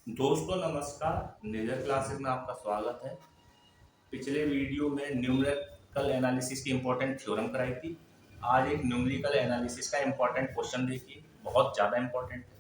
दोस्तों नमस्कार। नेजर क्लासेस में आपका स्वागत है। पिछले वीडियो में न्यूमेरिकल एनालिसिस की इंपॉर्टेंट थ्योरम कराई थी। आज एक न्यूमेरिकल एनालिसिस का इंपॉर्टेंट क्वेश्चन देखिए, बहुत ज़्यादा इंपॉर्टेंट है।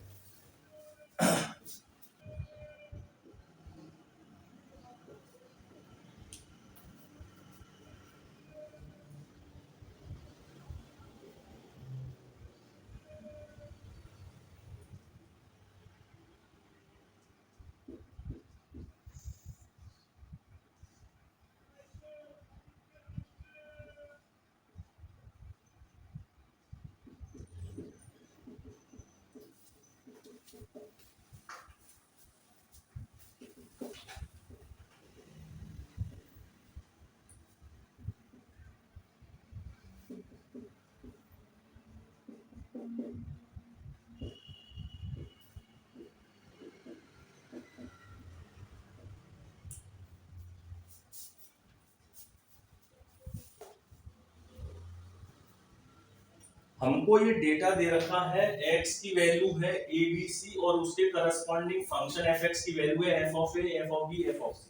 हमको ये डेटा दे रखा है, x की वैल्यू है abc और उसके करस्पॉन्डिंग फंक्शन fx की वैल्यू है f of a, f of b, f of c।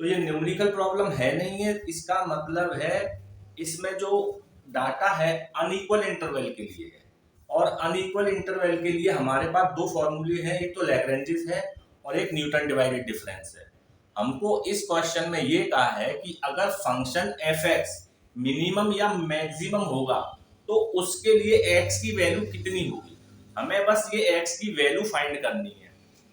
तो ये न्यूमेरिकल प्रॉब्लम है नहीं है, इसका मतलब है इसमें जो डाटा है अनइक्वल इंटरवल के लिए है। और अनइक्वल इंटरवल के लिए हमारे पास दो फॉर्मूले हैं, एक तो लैग्रेंजिस है और एक न्यूटन डिवाइडेड डिफरेंस है। हमको इस क्वेश्चन में ये कहा है कि अगर फंक्शन fx मिनिमम या मैक्सिमम होगा तो उसके लिए x की वैल्यू कितनी होगी। हमें बस ये x की वैल्यू फाइंड करनी है।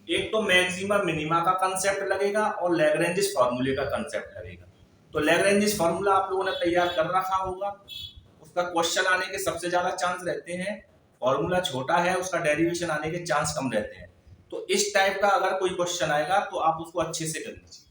एक तो मैक्सिमा मिनिमा का कंसेप्ट लगेगा और लैग्रेंजिस फार्मूले का कंसेप्ट लगेगा। तो लैग्रेंजिस फार्मूला आप लोगों ने तैयार कर रखा होगा, उसका क्वेश्चन आने के सबसे ज्यादा चांस रहते हैं। फॉर्मूला छोटा है, उसका डेरिवेशन आने के चांस कम रहते हैं। तो इस टाइप का अगर कोई क्वेश्चन आएगा तो आप उसको अच्छे से कर लीजिए।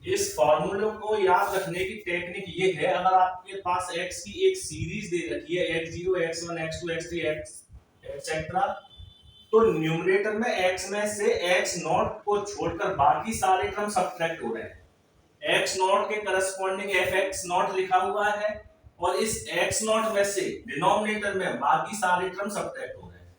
इस फॉर्मूले को याद रखने की टेक्निक ये है, अगर आपके पास x की एक सीरीज दे रखी है x0, x1, x2, x3, etcetera, तो न्यूमरेटर में x में से x नॉट को छोड़कर बाकी सारे टर्म सब्ट्रैक्ट हो रहे हैं। x नॉट के करस्पॉन्डिंग fx नॉट लिखा हुआ है और इस x नॉट में से डिनोमिनेटर में बाकी सारे टर्म सब्ट्रैक्ट हो रहे हैं।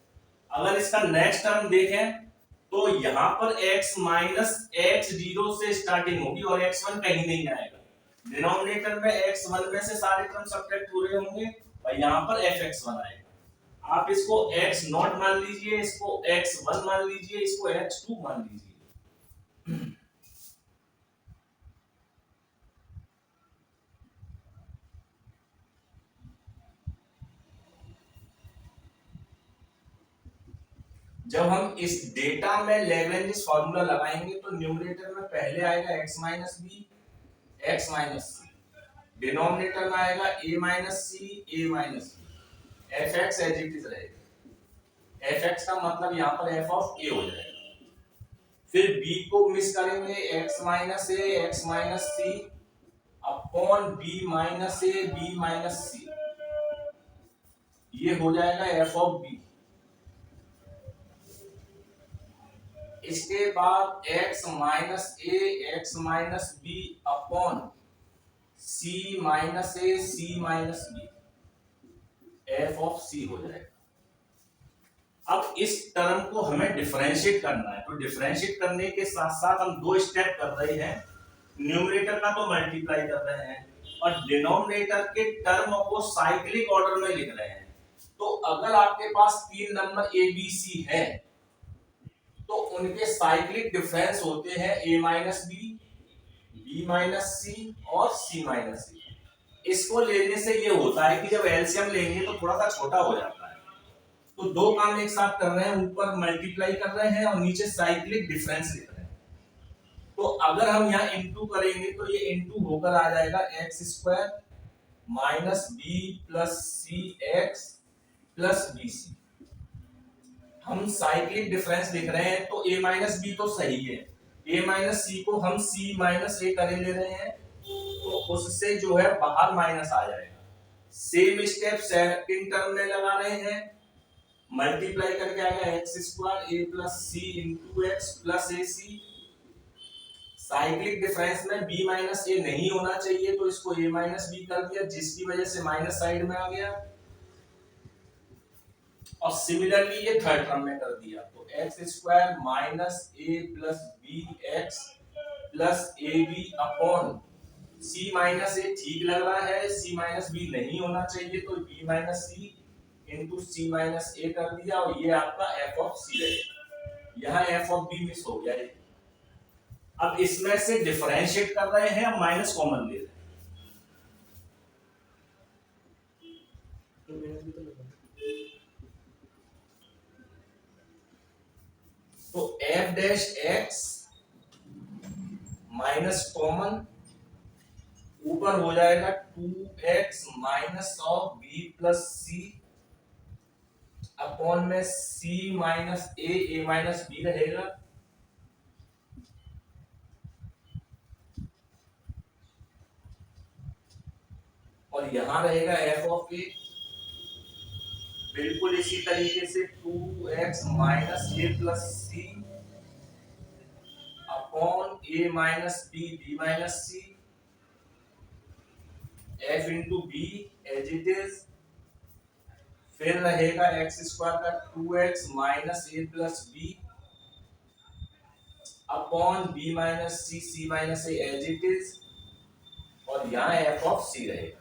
अगर इसका नेक्स्ट टर्म देखें तो यहाँ पर x माइनस एक्स जीरो से स्टार्टिंग होगी और x1 कहीं नहीं आएगा। डिनोमिनेटर में x1 में से सारे टर्म सब्ट्रैक्ट हो रहे होंगे और यहाँ पर fx1 आएगा। आप इसको x नॉट मान लीजिए, इसको x1 मान लीजिए, इसको x2 मान लीजिए। जब हम इस डेटा में लैग्रेंजिस फार्मूला लगाएंगे तो न्यूमरेटर में पहले आएगा x minus B, x minus C, denominator में आएगा a minus C, a minus C, F X as it is रहेगा। एफ एक्स का मतलब यहाँ पर एफ ऑफ ए हो जाएगा। फिर b को मिस करेंगे, x minus A, x minus C upon b minus A, b minus C, ये हो जाएगा एफ ऑफ बी। इसके बाद x minus A, X minus B upon c minus A, c minus B, F of C हो जाएगा। अब इस term को हमें डिफरेंशिएट करना है, तो डिफरेंशिएट करने के साथ साथ हम दो स्टेप कर रहे हैं। न्यूमरेटर का तो मल्टीप्लाई कर रहे हैं और डिनोमिनेटर के टर्म को साइक्लिक ऑर्डर में लिख रहे हैं। तो अगर आपके पास 3 नंबर ए बी सी है तो उनके साइक्लिक डिफरेंस होते हैं a minus B, B minus C और सी माइनस सी। इसको लेने से ये होता है कि जब एलसीएम लेंगे तो थोड़ा सा छोटा हो जाता है। तो दो काम एक साथ कर रहे हैं, ऊपर मल्टीप्लाई कर रहे हैं और नीचे साइक्लिक डिफरेंस लिख रहे हैं। तो अगर हम यहाँ इनटू करेंगे तो ये इनटू होकर आ जाएगा X square minus B plus C X plus B C. हम साइक्लिक डिफरेंस लिख रहे हैं तो a माइनस बी तो सही है, a माइनस सी को हम c माइनस ए करे ले रहे हैं तो उससे जो है बाहर माइनस आ जाएगा। सेम स्टेप सेकंड टर्म में लगा रहे हैं, मल्टीप्लाई करके आएगा एक्स स्क्वायर ए plus C into x plus ए सी। साइक्लिक डिफरेंस में b माइनस ए नहीं होना चाहिए तो इसको a माइनस बी कर दिया, जिसकी वजह से माइनस साइड में आ गया। और सिमिलरली ये थर्ड टर्म में कर दिया तो X square minus A plus B X plus A B upon C minus A ठीक लग रहा है, सी माइनस बी नहीं होना चाहिए तो बी माइनस सी इंटू सी माइनस ए कर दिया और ये आपका एफ ऑफ सी रहेगा। यहाँ एफ ऑफ बी मिस हो गया है। अब इसमें से डिफरेंशिएट कर रहे हैं, हम माइनस कॉमन ले रहे हैं तो F dash X minus common ऊपर हो जाएगा 2x minus of B plus C upon में c minus A minus B रहेगा। और यहां रहेगा एफ ऑफ ए बिल्कुल इसी तरीके से 2x minus A plus C upon A minus B B minus C f into B as it is. फिर रहेगा एक्स स्क्वायर का 2x minus A plus B upon B minus C C minus A as it is और यहाँ F of C रहेगा।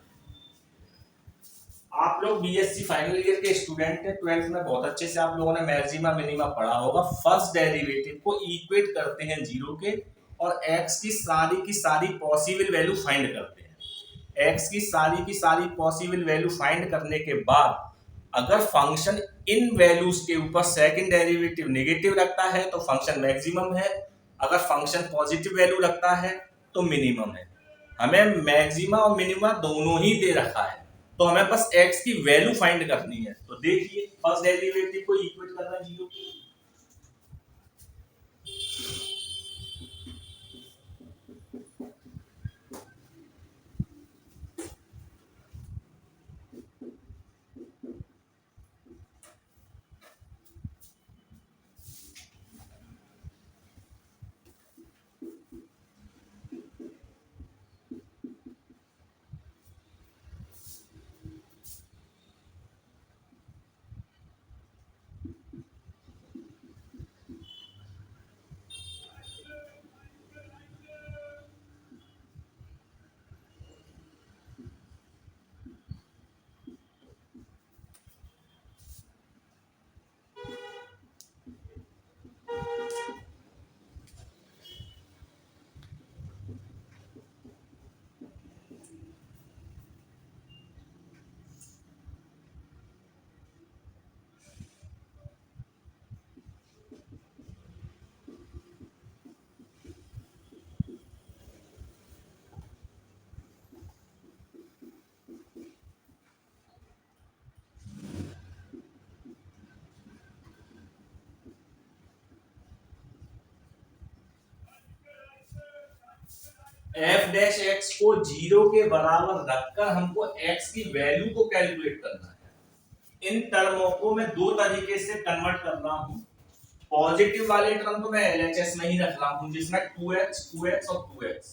आप लोग BSc final year के स्टूडेंट हैं, 12th में बहुत अच्छे से आप लोगों ने मैक्सिमा मिनिमा पढ़ा होगा। फर्स्ट डेरिवेटिव को इक्वेट करते हैं जीरो के और एक्स की सारी पॉसिबल वैल्यू फाइंड करते हैं। एक्स की सारी पॉसिबल वैल्यू फाइंड करने के बाद अगर फंक्शन इन वैल्यूज के ऊपर सेकंड डेरिवेटिव नेगेटिव रखता है तो फंक्शन मैक्सिमम है, अगर फंक्शन पॉजिटिव वैल्यू रखता है तो मिनिमम है। हमें मैक्सिमा और मिनिमा दोनों ही दे रखा है तो हमें बस x की वैल्यू फाइंड करनी है। तो देखिए फर्स्ट डेरिवेटिव को इक्वेट करना जीरो। एफ डैश एक्स को जीरो के बराबर रखकर हमको एक्स की वैल्यू को कैलकुलेट करना है। इन टर्मों को मैं दो तरीके से कन्वर्ट कर रहा हूं। पॉजिटिव वाले टर्म तो मैं एलएचएस में ही रख रहा हूं जिसमें 2x और 2x,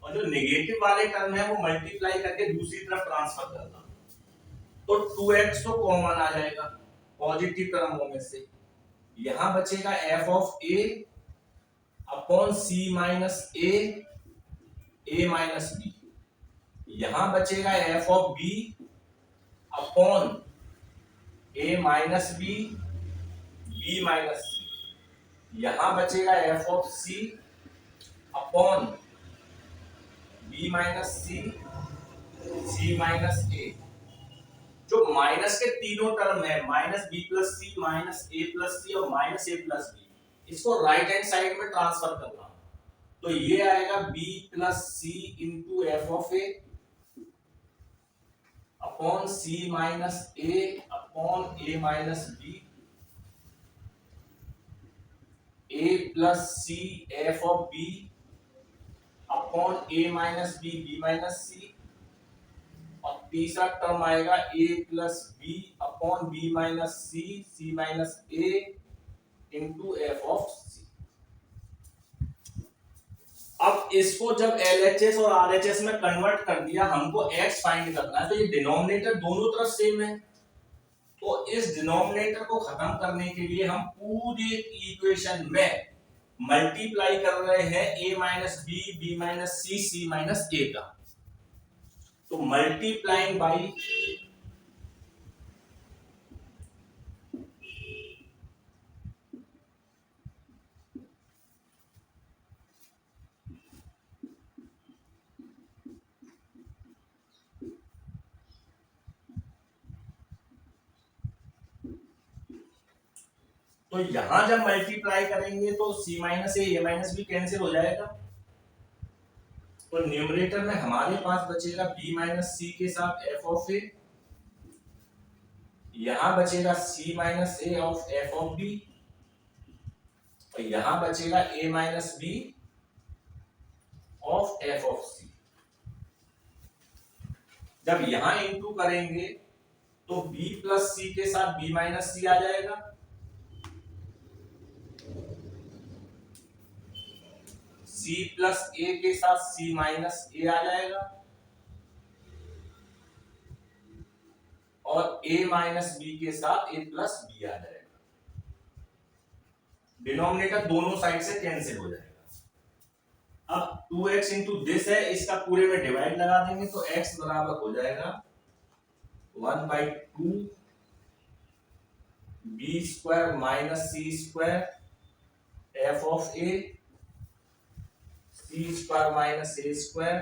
और जो नेगेटिव वाले टर्म है वो मल्टीप्लाई करके दूसरी तरफ ट्रांसफर कर रहा हूं। तो 2x तो कॉमन आ जाएगा पॉजिटिव टर्मों में से, यहां बचेगा F of A upon C minus A minus B, यहां बचेगा F of B upon a minus B B minus C, यहां बचेगा F of C upon B minus C C minus A. जो माइनस के तीनों टर्म है minus B plus C minus A plus C और minus A plus B, इसको right hand side में transfer करना, तो ये आएगा b plus C into F of A upon C minus A upon A minus B, A plus C F of B upon A minus B B minus C, और तीसरा term आएगा a plus B upon B minus C minus A into F of C. अब इसको जब LHS और RHS में convert कर दिया, हमको x फाइंड करना है, तो ये डिनोमिनेटर दोनों तरफ सेम है, तो इस डिनोमिनेटर को खत्म करने के लिए हम पूरी इक्वेशन में मल्टीप्लाई कर रहे हैं a minus B B minus C minus A का, तो मल्टीप्लाइंग बाई तो यहां जब मल्टीप्लाई करेंगे तो c minus A minus B cancel हो जाएगा, तो न्यूमरेटर में हमारे पास बचेगा b माइनस सी के साथ f ऑफ ए, यहां बचेगा c minus A of f of b, और यहां बचेगा a minus B of f of c। जब यहां इनटू करेंगे तो b प्लस सी के साथ b माइनस सी आ जाएगा, c प्लस ए के साथ c माइनस ए आ जाएगा, और a माइनस बी के साथ a प्लस बी आ जाएगा। डिनोमिनेटर दोनों साइड से कैंसिल हो जाएगा। अब 2x इंटू दिस है, इसका पूरे में डिवाइड लगा देंगे तो x बराबर हो जाएगा 1/2 b square minus C square F of A, C square minus A square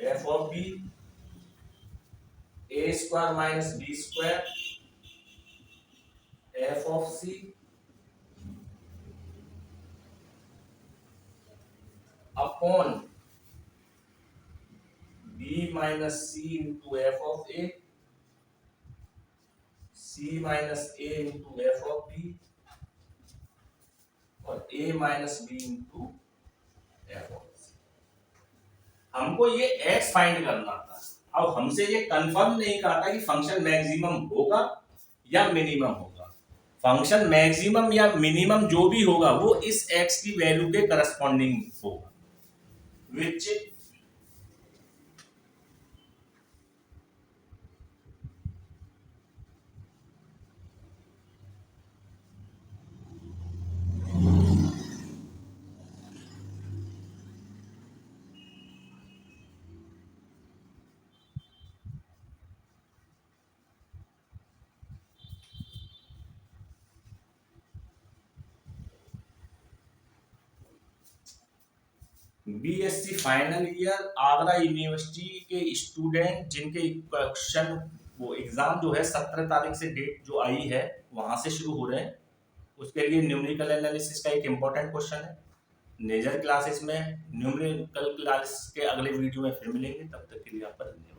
F of B, A square minus B square F of C, upon b minus C into F of A, c minus A into F of B, और a minus B into F of C. हमको ये x find करना था। अब हमसे ये confirm नहीं कहा था कि फंक्शन मैक्सिमम होगा या मिनिमम होगा। फंक्शन मैक्सिमम या मिनिमम जो भी होगा वो इस x की वैल्यू के करस्पॉन्डिंग होगा, which BSc final year Agra university के स्टूडेंट जिनके क्वेश्चन वो एग्जाम जो है 17 तारीख से डेट जो आई है वहां से शुरू हो रहे हैं, उसके लिए न्यूमेरिकल एनालिसिस का एक इम्पोर्टेंट क्वेश्चन है। मेजर क्लासेस में न्यूमेरिकल क्लास के अगले वीडियो में फिर मिलेंगे, तब तक के लिए आपका धन्यवाद।